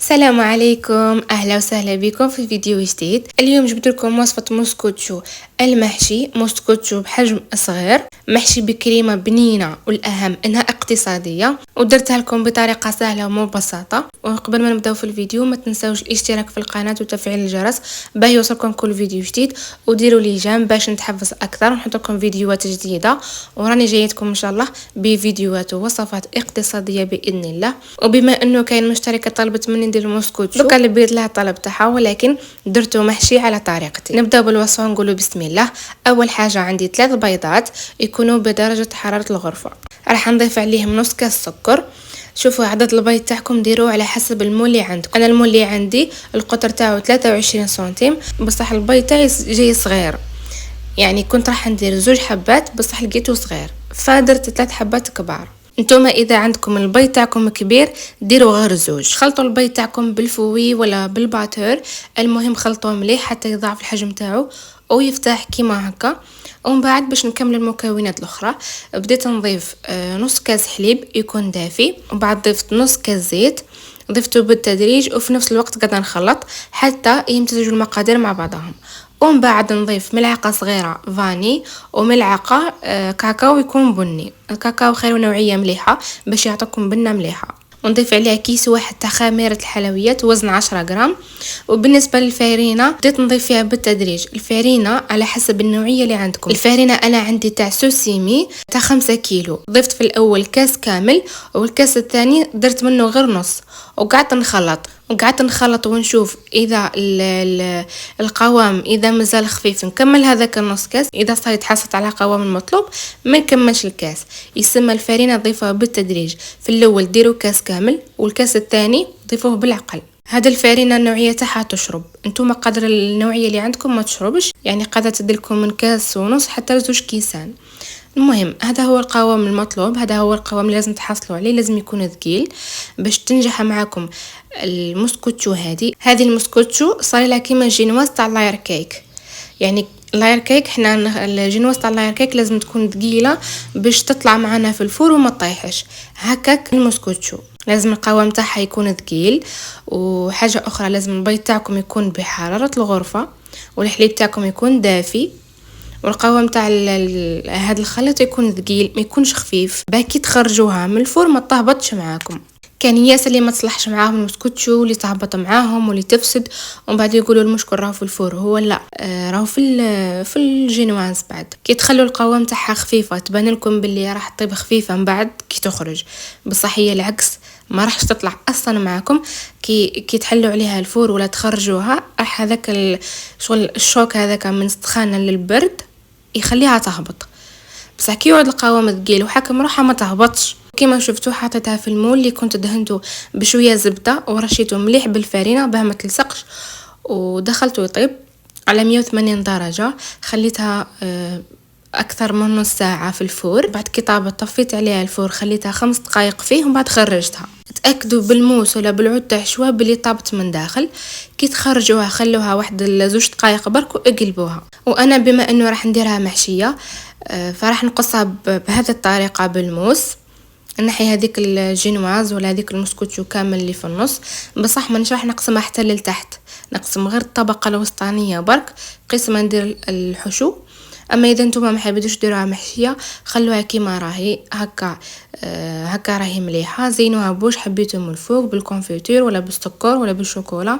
السلام عليكم، اهلا وسهلا بكم في فيديو جديد. اليوم جبت لكم وصفه موسكوتشو المحشي. موسكوتشو بحجم صغير محشي بكريمه بنينه، والاهم انها اقتصاديه ودرتها لكم بطريقه سهله ومبسطه. وقبل ما نبداو في الفيديو ما تنساوش الاشتراك في القناه وتفعيل الجرس باش يوصلكم كل فيديو جديد، وديروا لي جيم باش نتحفز اكثر ونحط لكم فيديوهات جديده. وراني جايتكم ان شاء الله بفيديوهات ووصفات اقتصاديه باذن الله. وبما انه كاين مشتركه طلبت مني ندير الموسكوتشو دوكا لبيت لها الطلب تاعها، ولكن درته محشي على طريقتي. نبداو بالوصفه ونقولوا بسم الله. اول حاجه عندي 3 بيضات يكونوا بدرجه حراره الغرفه، راح نضيف عليهم نص كاس سكر. شوفوا عدد البيض تاعكم ديروه على حسب المول اللي عندكم. انا المول اللي عندي القطر تاعو 23 سنتيم، بصح البيض تاعي جاي صغير، يعني كنت راح ندير 2 حبات بصح لقيته صغير فدرت 3 حبات كبار. نتوما اذا عندكم البيض تاعكم كبير ديروا غير 2. خلطوا البيض تاعكم بالفوي ولا بالباتور، المهم خلطوه مليح حتى يضاعف الحجم تاعو ويفتح كيما هكا. ومن بعد باش نكمل المكونات الاخرى بديت نضيف نص كاس حليب يكون دافي، وبعد ضفت نص كاس زيت، ضفته بالتدريج وفي نفس الوقت قاعده نخلط حتى يمتزجوا المقادير مع بعضهم. ومن بعد نضيف ملعقه صغيره فاني وملعقه كاكاو يكون بني. الكاكاو خير نوعيه مليحه باش يعطيكم بنه مليحه. ونضيف عليها كيس واحد تاع خميره الحلويات وزن 10 غرام. وبالنسبه للفارينه بديت نضيف فيها بالتدريج الفارينه على حسب النوعيه اللي عندكم. الفارينه انا عندي تاع سوسيمي تاع 5 كيلو، ضفت في الاول كاس كامل والكاس الثاني درت منه غير نص، وقعدت نخلط ونشوف اذا القوام اذا مازال خفيف نكمل هذاك النص كاس، اذا صارت حصلت على قوام المطلوب ما نكملش الكاس. يسمى الفارينه ضيفها بالتدريج، في الاول ديروا كاس كامل والكاس الثاني ضيفوه بالعقل. هذا الفارينه النوعيه تاعها تشرب، انتم قدر النوعيه اللي عندكم ما تشربش، يعني قاعده تديلكم من كاس ونص حتى 2 كيسان. المهم هذا هو القوام المطلوب، هذا هو القوام اللي لازم تحصلوا عليه، لازم يكون ثقيل باش تنجح معاكم الموسكوتشو. هذه الموسكوتشو صار لها كيما الجينواز تاع اللاير كيك. يعني اللاير كيك حنا الجينواز تاع اللاير كيك لازم تكون ثقيله باش تطلع معنا في الفور وما تطيحش. هكاك الموسكوتشو لازم القوام تاعها يكون ثقيل. وحاجه اخرى لازم البيض تاعكم يكون بحراره الغرفه، والحليب تاعكم يكون دافي، والقوام تاع هذا الخليط يكون ثقيل ما يكونش خفيف باكي تخرجوها من الفور ما تهبطش معاكم. كان ياس اللي ما تصلحش معاهم المسكوتشو، اللي تهبط معاهم واللي تفسد ومن بعد يقولوا المشكل راهو في الفور. هو لا، راهو في الجينواز. بعد كي تخلوا القوام تاعها خفيفه تبان لكم باللي راح تطيب خفيفه، من بعد كي تخرج بصح هي العكس ما راحش تطلع اصلا معاكم. كي تحلوا عليها الفور ولا تخرجوها راح هذاك شغل الشوك هذاك من السخانه للبرد يخليها تهبط. بصح كي يعود القوام ثقيل وحكم روحها ما تهبطش. كما شفتوا حطيتها في المول اللي كنت دهنته بشويه زبده ورشيته مليح بالفارينه باه ما تلصقش، ودخلته يطيب على 180 درجه. خليتها اكثر من نص ساعه في الفور. بعد كي طابت طفيت عليها الفور خليتها 5 دقائق فيه ومن بعد خرجتها. تاكدوا بالموس ولا بالعود تاع شوا بلي طابت من داخل. كي تخرجوها خلوها واحد 2 دقائق برك واقلبوها. وانا بما انه راح نديرها محشيه فراح نقصها بهذه الطريقه بالموس. نحي هذيك الجينواز ولا هذيك المسكوتشو كامل اللي في النص، بصح ما راح نقسمها حتى لتحت، نقسم غير الطبقه الوسطانيه برك قسمه ندير الحشو. اما اذا نتوما ما حابينش ديروها محشيه خلوها كيما راهي هكا. هكا راهي مليحه. زينوها بوش حبيتو من الفوق بالكونفيتور ولا بالسكر ولا بالشوكولا،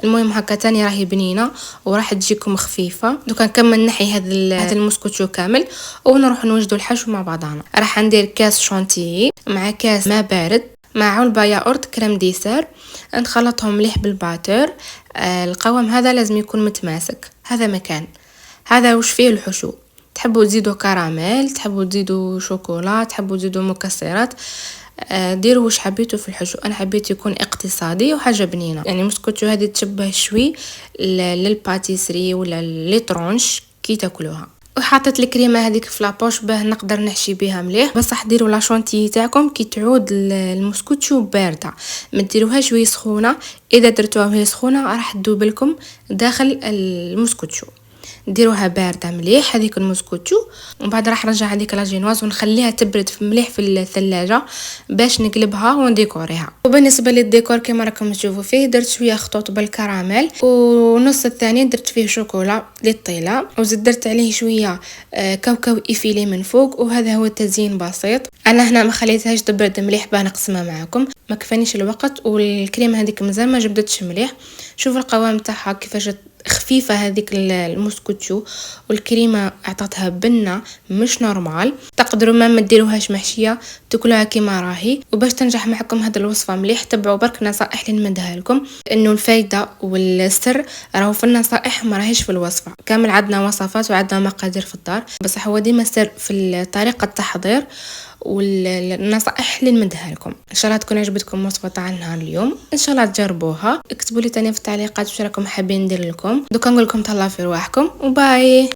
المهم هكا تاني راهي بنينه وراح تجيكم خفيفه. دوكا نكمل نحي هذا المسكوتشو كامل ونروح نوجدوا الحشو مع بعضنا. راح ندير كاس شونتيي مع كاس ماء بارد مع علبه ياغورت كريم ديسير، نخلطهم مليح بالباتور. القوام هذا لازم يكون متماسك. هذا مكان هذا وش فيه الحشو. تحبوا تزيدوا كراميل، تحبوا تزيدوا شوكولا، تحبوا تزيدوا مكسرات، ديروا واش حبيتوا في الحشو. انا حبيت يكون اقتصادي وحاجه بنينه. يعني مسكوتشو هذه تشبه شوي للباتيسري ولا لي طرونش كي تاكلوها. وحطيت الكريمه هذيك في لابوش باه نقدر نحشي بها مليح. بصح ديروا لا شونتي تاعكم كي تعود المسكوتشو بارده، ما ديروهاش وهي سخونه. اذا درتوها وهي سخونه راح تذوب لكم داخل المسكوتشو. نديروها بارده مليح هذيك الموسكوتشو، ومن بعد راح نرجع هذيك لاجينواز ونخليها تبرد مليح في الثلاجه باش نقلبها ونديكوريها. وبالنسبه للديكور كما راكم تشوفوا فيه درت شويه خطوط بالكراميل، ونص الثاني درت فيه شوكولا للطيله، وزدت درت عليه شويه كاوكاو ايفيلي من فوق، وهذا هو التزيين بسيط. انا هنا ما خليتهاش تبرد مليح باه نقسمها معكم، ما كفانيش الوقت، والكريمه هذيك مازال ما جبدتش مليح. شوفوا القوام تاعها كيفاش خفيفه هذيك الموسكوتشو، والكريمه اعطتها بنه مش نورمال. تقدروا ما ديروهاش محشيه، تاكلوها كيما راهي. وباش تنجح معكم هذه الوصفه مليح تبعوا برك نصائح اللي نمدها لكم، انه الفايده والسر راهو في النصائح ما راهيش في الوصفه. كامل عندنا وصفات وعندنا مقادير في الدار، بصح هو ديما السر في طريقه التحضير والنصائح اللي نمدها لكم. ان شاء الله تكون عجبتكم وصفه تاع نهار اليوم، ان شاء الله تجربوها. اكتبوا لي تاني في التعليقات واش راكم حابين ندير لكم. دوكا نقول لكم تهلاو في رواحكم وباي.